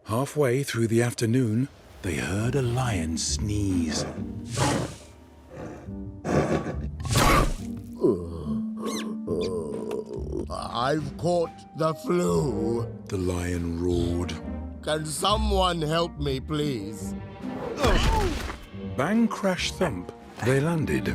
Halfway through the afternoon, they heard a lion sneeze. I've caught the flu. The lion roared. Can someone help me, please? Bang, crash, thump. They landed.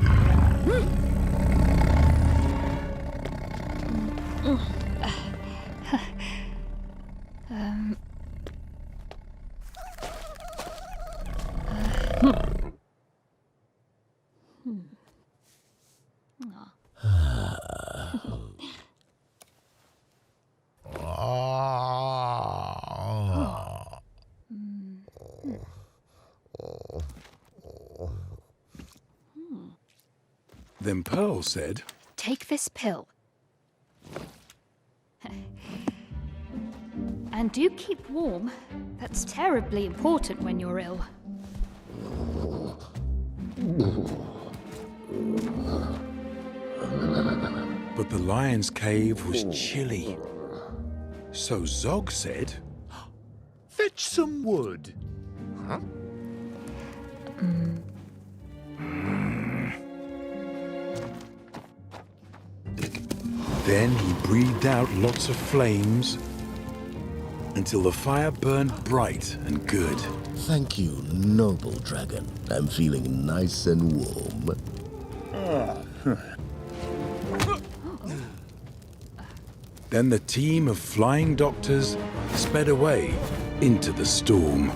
Then Pearl said, Take this pill. And do keep warm. That's terribly important when you're ill. but the lion's cave was chilly. So Zog said, Fetch some wood. Huh? Then he breathed out lots of flames until the fire burned bright and good. Thank you, noble dragon. I'm feeling nice and warm. Then the team of flying doctors sped away into the storm.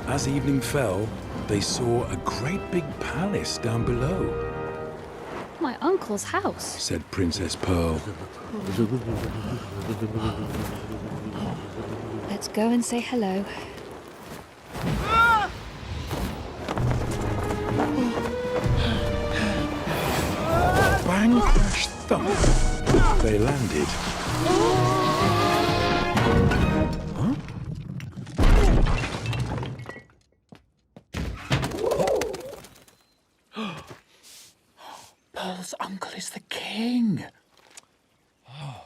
As evening fell, they saw a great big palace down below, My uncle's house. said Princess Pearl. Let's go and say hello. Bang, crash, thump. They landed. Huh? Pearl's uncle is the king.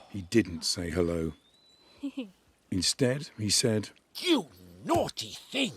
He didn't say hello. Instead, he said, You naughty thing!